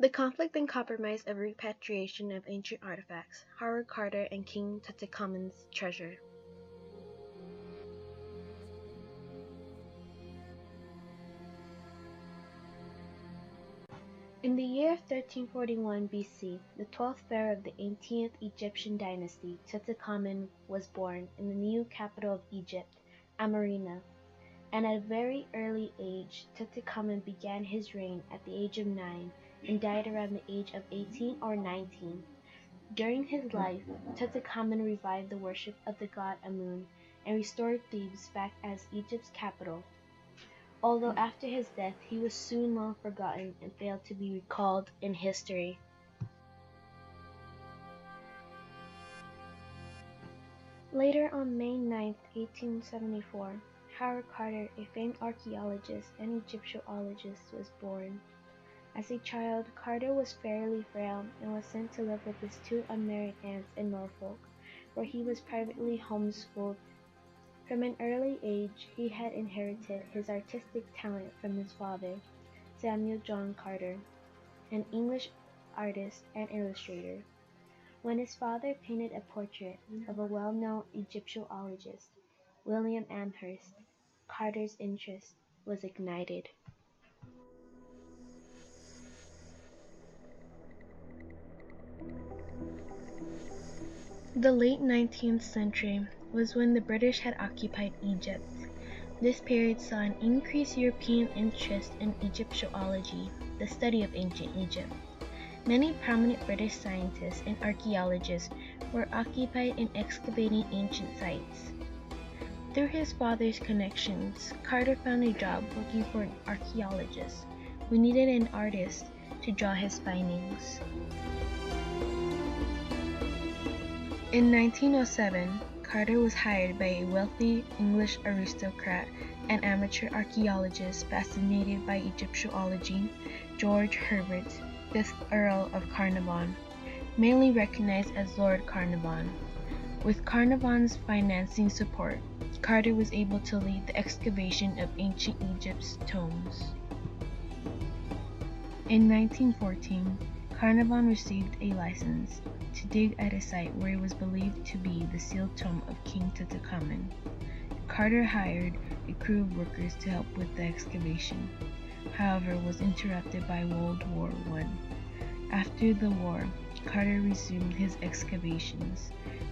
The conflict and compromise of repatriation of ancient artifacts, Howard Carter and King Tutankhamun's treasure. In the year 1341 BC, the 12th pharaoh of the 18th Egyptian dynasty, Tutankhamun, was born in the new capital of Egypt, Amarina, and at a very early age, Tutankhamun began his reign at the age of 9 and died around the age of 18 or 19. During his life, Tutankhamun revived the worship of the god Amun and restored Thebes back as Egypt's capital, although after his death he was soon long forgotten and failed to be recalled in history. Later on May 9, 1874, Howard Carter, a famed archaeologist and Egyptologist, was born. As a child, Carter was fairly frail and was sent to live with his two unmarried aunts in Norfolk, where he was privately homeschooled. From an early age, he had inherited his artistic talent from his father, Samuel John Carter, an English artist and illustrator. When his father painted a portrait of a well-known Egyptologist, William Amherst, Carter's interest was ignited. The late 19th century was when the British had occupied Egypt. This period saw an increased European interest in Egyptology, the study of ancient Egypt. Many prominent British scientists and archaeologists were occupied in excavating ancient sites. Through his father's connections, Carter found a job working for an archaeologist who needed an artist to draw his findings. In 1907, Carter was hired by a wealthy English aristocrat and amateur archaeologist fascinated by Egyptology, George Herbert, 5th Earl of Carnarvon, mainly recognized as Lord Carnarvon. With Carnarvon's financing support, Carter was able to lead the excavation of ancient Egypt's tombs. In 1914, Carnarvon received a license to dig at a site where it was believed to be the sealed tomb of King Tutankhamun. Carter hired a crew of workers to help with the excavation, however was interrupted by World War I. After the war, Carter resumed his excavations,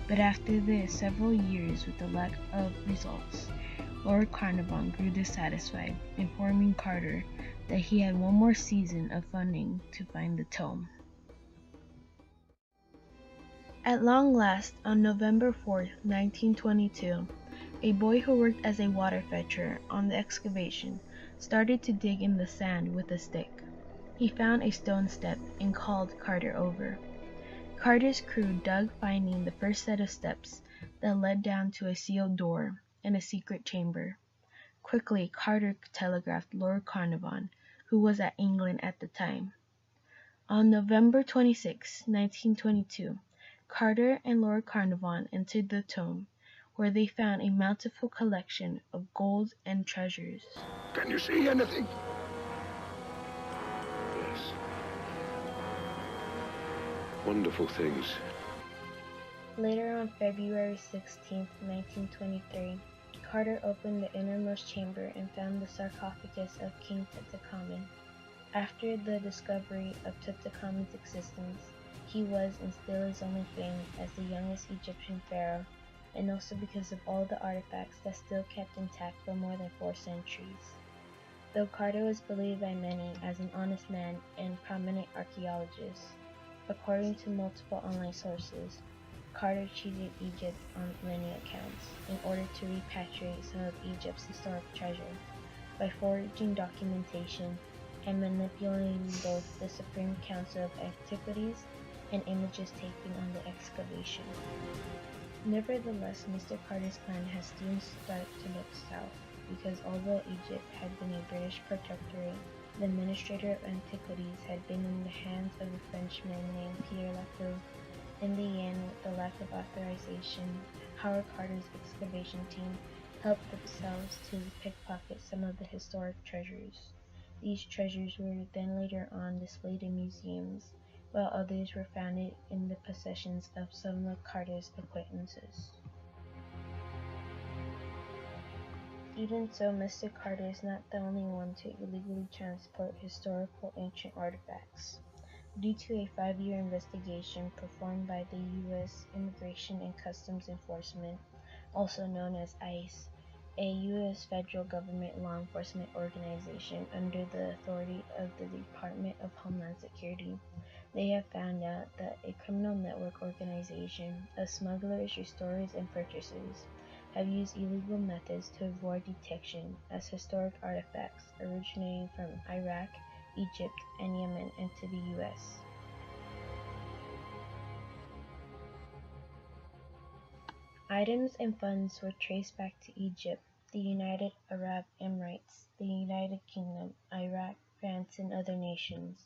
but after the several years with the lack of results, Lord Carnarvon grew dissatisfied, informing Carter that he had one more season of funding to find the tomb. At long last, on November 4, 1922, a boy who worked as a water fetcher on the excavation started to dig in the sand with a stick. He found a stone step and called Carter over. Carter's crew dug, finding the first set of steps that led down to a sealed door and a secret chamber. Quickly, Carter telegraphed Lord Carnarvon, who was at England at the time. On November 26, 1922, Carter and Lord Carnarvon entered the tomb, where they found a bountiful collection of gold and treasures. Can you see anything? Yes. Wonderful things. Later on February 16, 1923, Carter opened the innermost chamber and found the sarcophagus of King Tutankhamun. After the discovery of Tutankhamun's existence, he was and still is only famed as the youngest Egyptian pharaoh, and also because of all the artifacts that still kept intact for more than 4 centuries. Though Carter was believed by many as an honest man and prominent archaeologist, according to multiple online sources, Carter cheated Egypt on many accounts in order to repatriate some of Egypt's historic treasure by forging documentation and manipulating both the Supreme Council of Antiquities and images taken on the excavation. Nevertheless, Mr. Carter's plan has soon started to look south, because although Egypt had been a British protectorate, the Administrator of Antiquities had been in the hands of a Frenchman named Pierre Lafeu. In the end, with the lack of authorization, Howard Carter's excavation team helped themselves to pickpocket some of the historic treasures. These treasures were then later on displayed in museums, while others were found in the possessions of some of Carter's acquaintances. Even so, Mr. Carter is not the only one to illegally transport historical ancient artifacts. Due to a 5-year investigation performed by the U.S. Immigration and Customs Enforcement, also known as ICE, a U.S. federal government law enforcement organization under the authority of the Department of Homeland Security, they have found out that a criminal network organization of smugglers, restorers, and purchasers have used illegal methods to avoid detection as historic artifacts originating from Iraq, Egypt, and Yemen into the U.S. Items and funds were traced back to Egypt, the United Arab Emirates, the United Kingdom, Iraq, France, and other nations.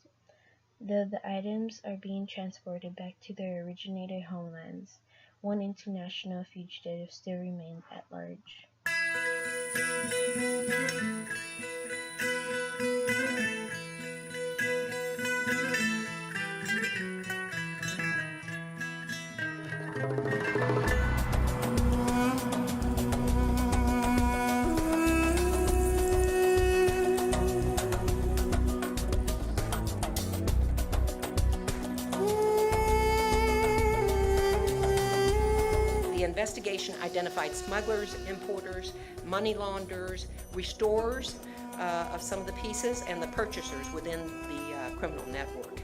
Though the items are being transported back to their originated homelands, one international fugitive still remains at large. The investigation identified smugglers, importers, money launderers, restorers of some of the pieces, and the purchasers within the criminal network.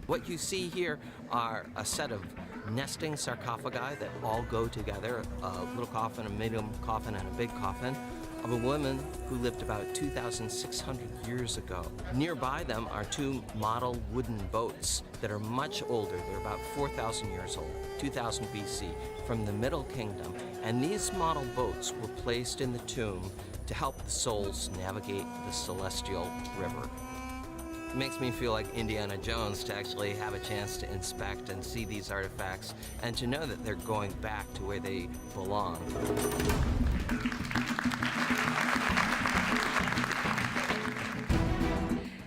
What you see here are a set of nesting sarcophagi that all go together, a little coffin, a medium coffin, and a big coffin, of a woman who lived about 2,600 years ago. Nearby them are two model wooden boats that are much older. They're about 4,000 years old, 2000 BC, from the Middle Kingdom. And these model boats were placed in the tomb to help the souls navigate the celestial river. It makes me feel like Indiana Jones to actually have a chance to inspect and see these artifacts and to know that they're going back to where they belong.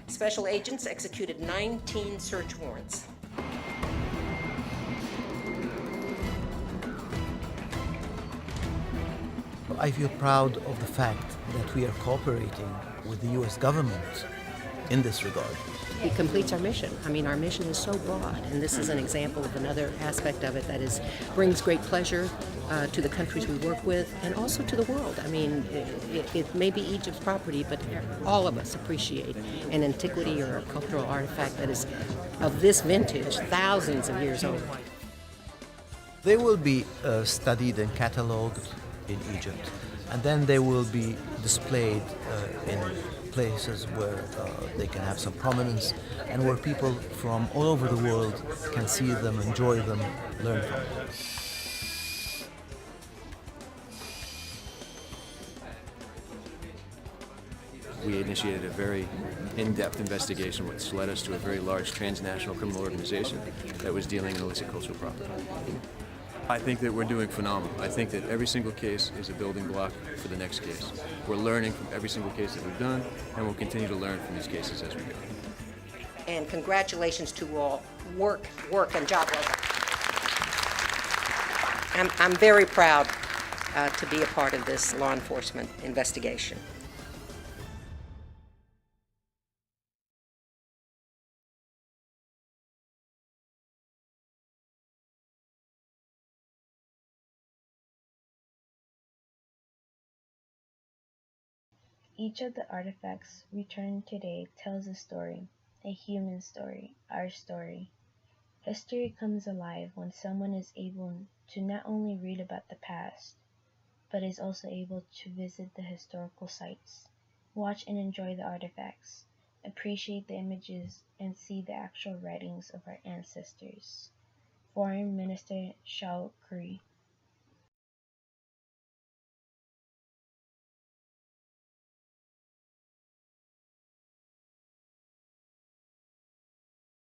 Special agents executed 19 search warrants. I feel proud of the fact that we are cooperating with the U.S. government in this regard. It completes our mission. I mean, our mission is so broad, and this is an example of another aspect of it that brings great pleasure to the countries we work with and also to the world. I mean, it may be Egypt's property, but all of us appreciate an antiquity or a cultural artifact that is of this vintage, thousands of years old. They will be studied and catalogued in Egypt, and then they will be displayed in places where they can have some prominence and where people from all over the world can see them, enjoy them, learn from them. We initiated a very in-depth investigation which led us to a very large transnational criminal organization that was dealing in illicit cultural property. I think that we're doing phenomenal. I think that every single case is a building block for the next case. We're learning from every single case that we've done, and we'll continue to learn from these cases as we go. And congratulations to all. Work, and job well done. I'm very proud to be a part of this law enforcement investigation. Each of the artifacts returned today tells a story, a human story, our story. History comes alive when someone is able to not only read about the past, but is also able to visit the historical sites, watch and enjoy the artifacts, appreciate the images, and see the actual writings of our ancestors. Foreign Minister Shao Kuri.